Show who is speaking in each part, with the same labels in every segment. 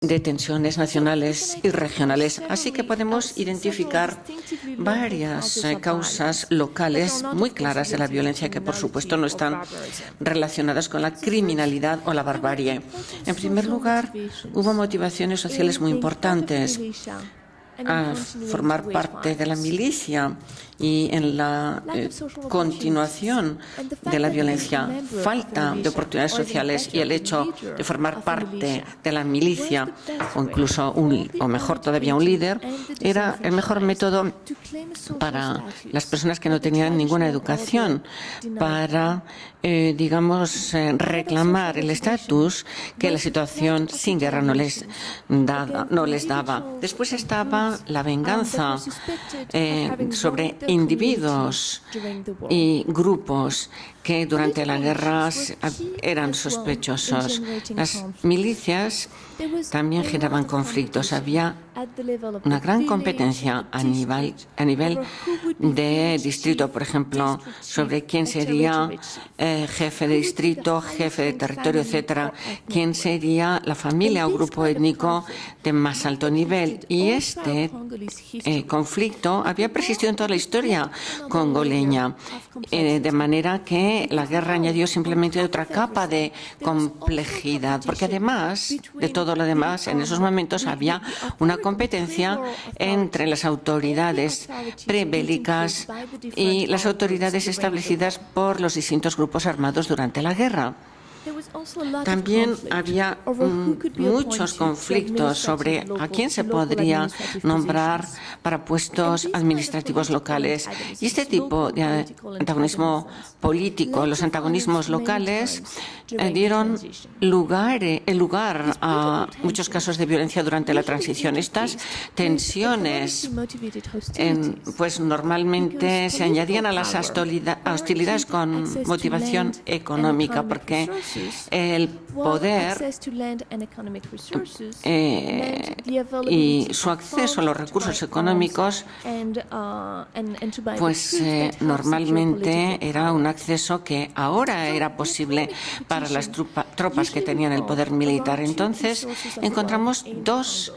Speaker 1: de tensiones nacionales y regionales. Así que podemos identificar varias causas locales muy claras de la violencia que, por supuesto, no están relacionadas con la criminalidad o la barbarie. En primer lugar, hubo motivaciones sociales muy importantes a formar parte de la milicia y en la continuación de la violencia, falta de oportunidades sociales y el hecho de formar parte de la milicia o incluso o mejor todavía un líder era el mejor método para las personas que no tenían ninguna educación para reclamar el estatus que la situación sin guerra no les daba. Después estaba la venganza sobre individuos y grupos que durante la guerra eran sospechosos. Las milicias también generaban conflictos. Había una gran competencia a nivel de distrito, por ejemplo, sobre quién sería jefe de distrito, jefe de territorio, etcétera, quién sería la familia o grupo étnico de más alto nivel. Y este conflicto había persistido en toda la historia congoleña, de manera que la guerra añadió simplemente otra capa de complejidad, porque además de todo lo demás, en esos momentos había una competencia entre las autoridades prebélicas y las autoridades establecidas por los distintos grupos armados durante la guerra. También había muchos conflictos sobre a quién se podría nombrar para puestos administrativos locales. Y este tipo de antagonismo político, los antagonismos locales, dieron lugar a muchos casos de violencia durante la transición. Estas tensiones pues normalmente se añadían a las hostilidades con motivación económica, porque el poder y su acceso a los recursos económicos pues normalmente era un acceso que ahora era posible para las tropas que tenían el poder militar. Entonces encontramos dos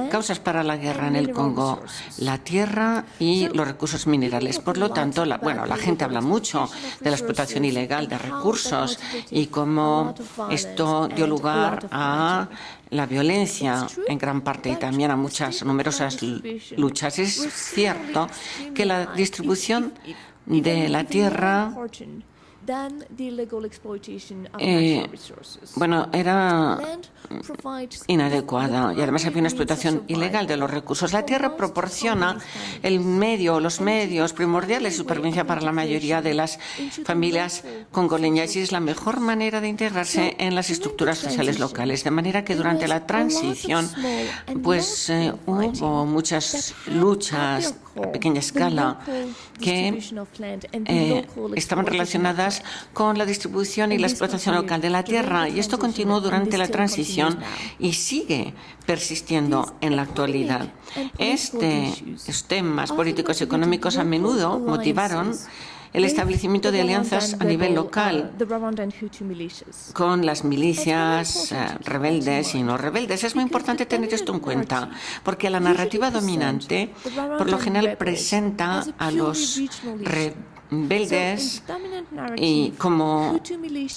Speaker 1: causas para la guerra en el Congo: la tierra y los recursos minerales. Por lo tanto, la gente habla mucho de la explotación ilegal de recursos y cómo esto dio lugar a la violencia en gran parte y también a muchas numerosas luchas. Es cierto que la distribución de la tierra era inadecuada y además había una explotación ilegal de los recursos. La tierra proporciona los medios primordiales de supervivencia para la mayoría de las familias congoleñas y es la mejor manera de integrarse en las estructuras sociales locales. De manera que durante la transición pues hubo muchas luchas a pequeña escala que estaban relacionadas con la distribución y la explotación local de la tierra, y esto continuó durante la transición y sigue persistiendo en la actualidad. Estos temas políticos y económicos a menudo motivaron el establecimiento de alianzas a nivel local con las milicias rebeldes y no rebeldes. Es muy importante tener esto en cuenta, porque la narrativa dominante por lo general presenta a los rebeldes y como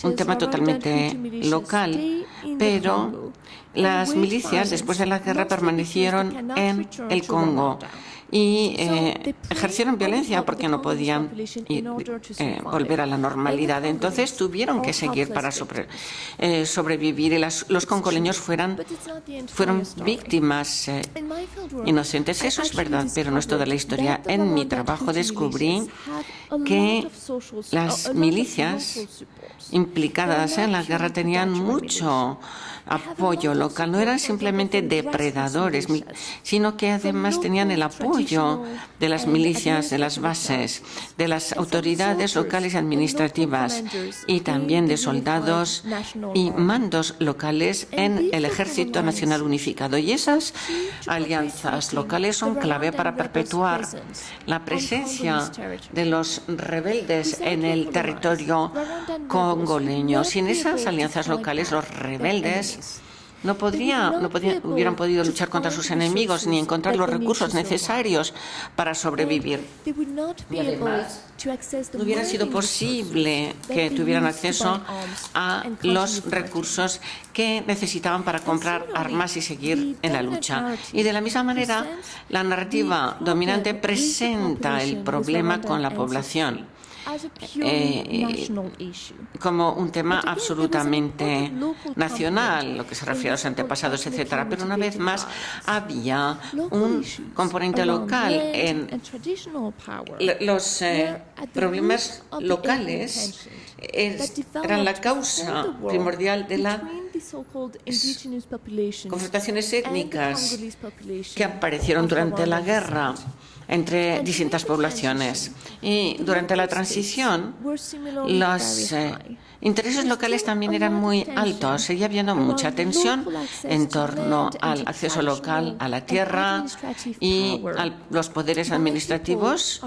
Speaker 1: un tema totalmente local, pero las milicias después de la guerra permanecieron en el Congo y ejercieron violencia porque no podían volver a la normalidad. Entonces tuvieron que seguir para sobrevivir y los congoleños fueron víctimas inocentes. Eso es verdad, pero no es toda la historia. En mi trabajo descubrí que las milicias implicadas en la guerra tenían mucho apoyo local. No eran simplemente depredadores, sino que además tenían el apoyo de las milicias, de las bases, de las autoridades locales y administrativas y también de soldados y mandos locales en el Ejército Nacional Unificado. Y esas alianzas locales son clave para perpetuar la presencia de los rebeldes en el territorio congoleño. Sin esas alianzas locales, los rebeldes hubieran podido luchar contra sus enemigos ni encontrar los recursos necesarios para sobrevivir. Y además, no hubiera sido posible que tuvieran acceso a los recursos que necesitaban para comprar armas y seguir en la lucha. Y de la misma manera, la narrativa dominante presenta el problema con la población como un tema absolutamente nacional, lo que se refiere a los antepasados, etcétera. Pero una vez más había un componente local en los problemas locales. Eran la causa primordial de las confrontaciones étnicas que aparecieron durante la guerra entre distintas poblaciones. Y durante la transición, los intereses locales también eran muy altos. Seguía habiendo mucha tensión en torno al acceso local a la tierra y a los poderes administrativos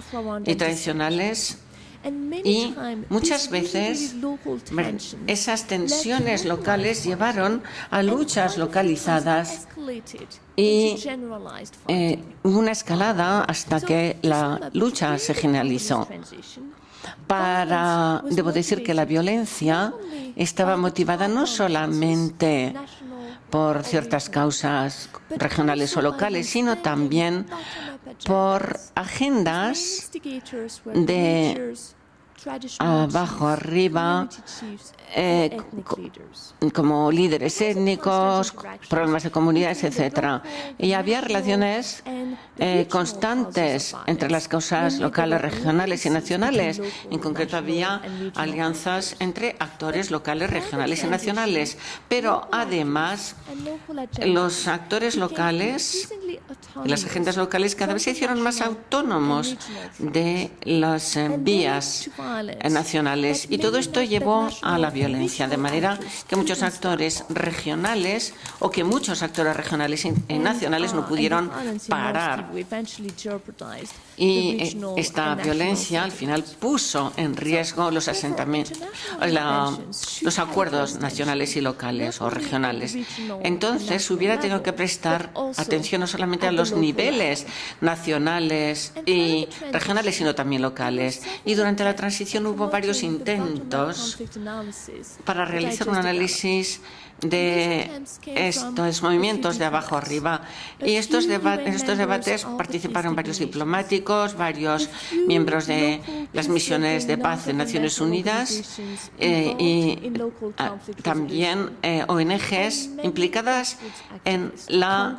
Speaker 1: y tradicionales. Y muchas veces esas tensiones locales llevaron a luchas localizadas y hubo una escalada hasta que la lucha se generalizó. Debo decir que la violencia estaba motivada no solamente por ciertas causas regionales o locales, sino también por agendas de abajo arriba, como líderes étnicos, problemas de comunidades, etcétera. Y había relaciones constantes entre las causas locales, regionales y nacionales. En concreto, había alianzas entre actores locales, regionales y nacionales. Pero además, los actores locales y las agendas locales cada vez se hicieron más autónomos de las vías nacionales. Y todo esto llevó a la violencia, de manera que muchos actores regionales o que muchos actores regionales y nacionales no pudieron parar. Y esta violencia al final puso en riesgo los asentamientos, los acuerdos nacionales y locales o regionales. Entonces hubiera tenido que prestar atención no solamente a los niveles nacionales y regionales, sino también locales. Y durante la transición hubo varios intentos para realizar un análisis de estos movimientos de abajo arriba. Y en estos debates participaron varios diplomáticos, varios miembros de las misiones de paz de Naciones Unidas y también ONGs implicadas en las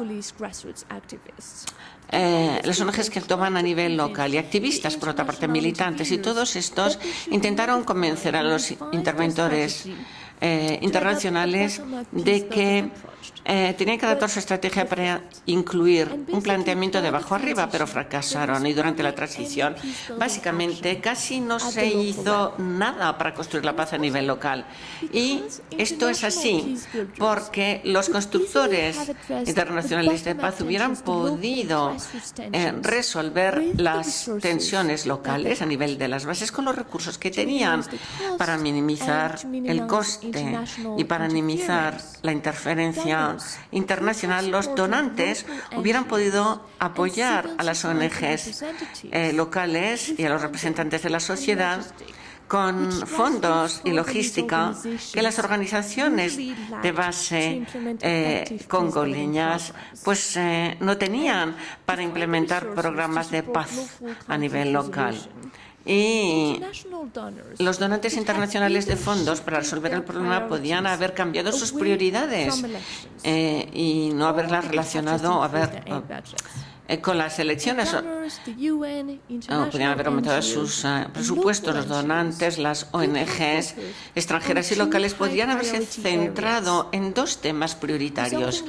Speaker 1: ONGs que actúan a nivel local y activistas, por otra parte, militantes. Y todos estos intentaron convencer a los interventores internacionales de que tenían que adaptar su estrategia para incluir un planteamiento de abajo arriba, pero fracasaron. Y durante la transición, básicamente, casi no se hizo nada para construir la paz a nivel local. Y esto es así porque los constructores internacionales de paz hubieran podido resolver las tensiones locales a nivel de las bases con los recursos que tenían para minimizar el coste y para minimizar la interferencia internacional. Los donantes hubieran podido apoyar a las ONGs locales y a los representantes de la sociedad con fondos y logística que las organizaciones de base congoleñas no tenían para implementar programas de paz a nivel local. Y los donantes internacionales de fondos para resolver el problema podían haber cambiado sus prioridades y no haberlas relacionado con las elecciones. Podrían haber aumentado sus presupuestos. Los donantes, las ONGs extranjeras y locales podrían haberse centrado en dos temas prioritarios: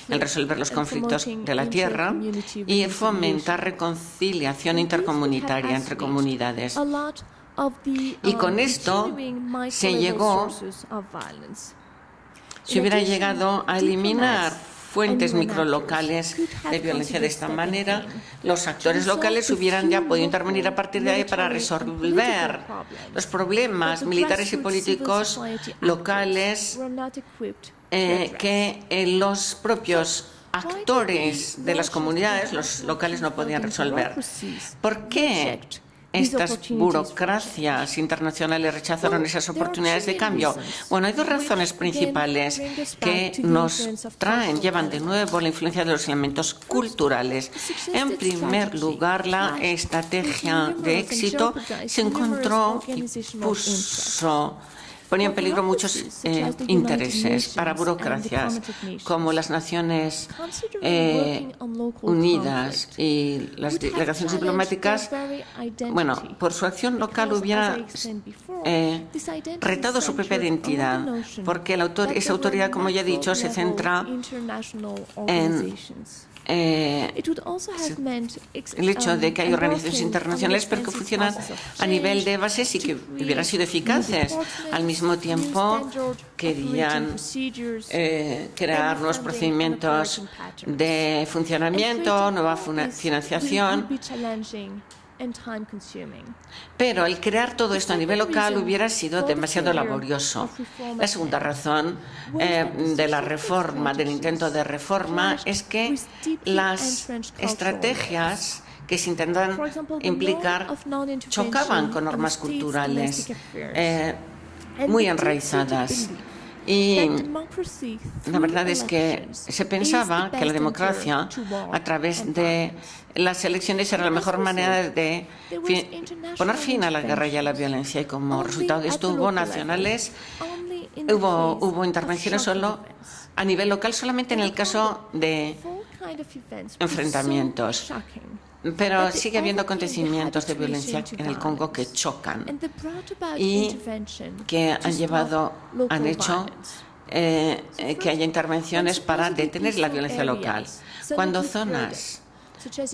Speaker 1: el resolver los conflictos de la tierra y fomentar reconciliación intercomunitaria entre comunidades. Y con esto se hubiera llegado a eliminar fuentes microlocales de violencia. De esta manera, los actores locales hubieran ya podido intervenir a partir de ahí para resolver los problemas militares y políticos locales que los propios actores de las comunidades, los locales, no podían resolver. ¿Por qué estas burocracias internacionales rechazaron esas oportunidades de cambio? Bueno, hay dos razones principales que nos llevan de nuevo la influencia de los elementos culturales. En primer lugar, la estrategia de éxito se encontró y ponía en peligro muchos intereses para burocracias como las Naciones Unidas y las delegaciones diplomáticas. Bueno, por su acción local hubiera retado su propia identidad, porque esa autoridad, como ya he dicho, se centra en el hecho de que hay organizaciones internacionales pero que funcionan a nivel de bases y que hubieran sido eficaces. Al mismo tiempo, querían crear nuevos procedimientos de funcionamiento, nueva financiación. Pero el crear todo esto a nivel local hubiera sido demasiado laborioso. La segunda razón de la reforma, del intento de reforma, es que las estrategias que se intentan implicar chocaban con normas culturales muy enraizadas. Y la verdad es que se pensaba que la democracia, a través de las elecciones, era la mejor manera de poner fin a la guerra y a la violencia. Y como resultado de esto hubo intervenciones solo a nivel local, solamente en el caso de enfrentamientos. Pero sigue habiendo acontecimientos de violencia en el Congo que chocan y que han hecho que haya intervenciones para detener la violencia local. Cuando zonas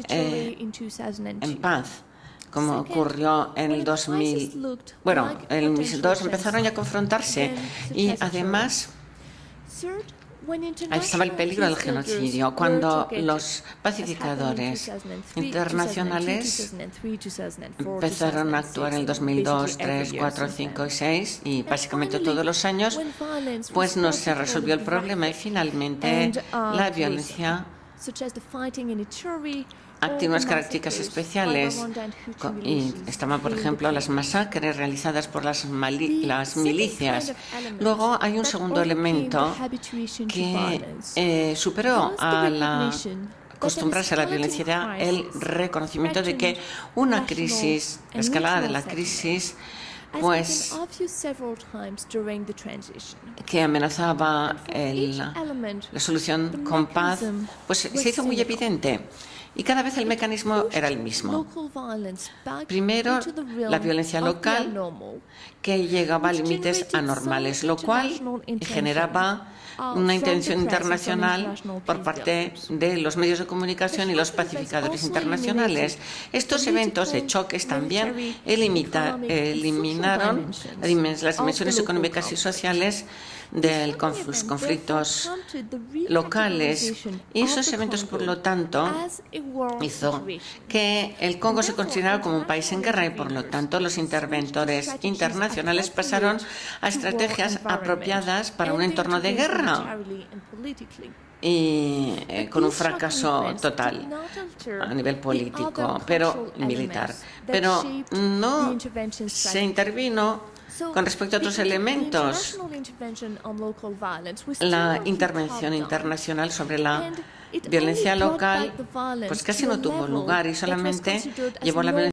Speaker 1: en paz, como ocurrió en el 2000, bueno, en el 2002 empezaron ya a confrontarse y además ahí estaba el peligro del genocidio. Cuando los pacificadores internacionales empezaron a actuar en el 2002, 3, 4, 5 y 6 y básicamente todos los años, pues no se resolvió el problema y finalmente la violencia tiene unas características especiales y estaban, por ejemplo, las masacres realizadas por las milicias. Luego hay un segundo elemento que superó a acostumbrarse a la violencia, era el reconocimiento de que una crisis, la escalada de la crisis, pues que amenazaba la solución con paz, pues se hizo muy evidente. Y cada vez el mecanismo era el mismo. Primero, la violencia local, que llegaba a límites anormales, lo cual generaba una intención internacional por parte de los medios de comunicación y los pacificadores internacionales. Estos eventos de choques también eliminaron las dimensiones económicas y sociales de los conflictos locales, y esos eventos, por lo tanto, hizo que el Congo se considerara como un país en guerra y, por lo tanto, los interventores internacionales pasaron a estrategias apropiadas para un entorno de guerra y con un fracaso total a nivel político, pero militar. Pero no se intervino con respecto a otros elementos. La intervención internacional sobre la violencia local pues casi no tuvo lugar y solamente llevó la violencia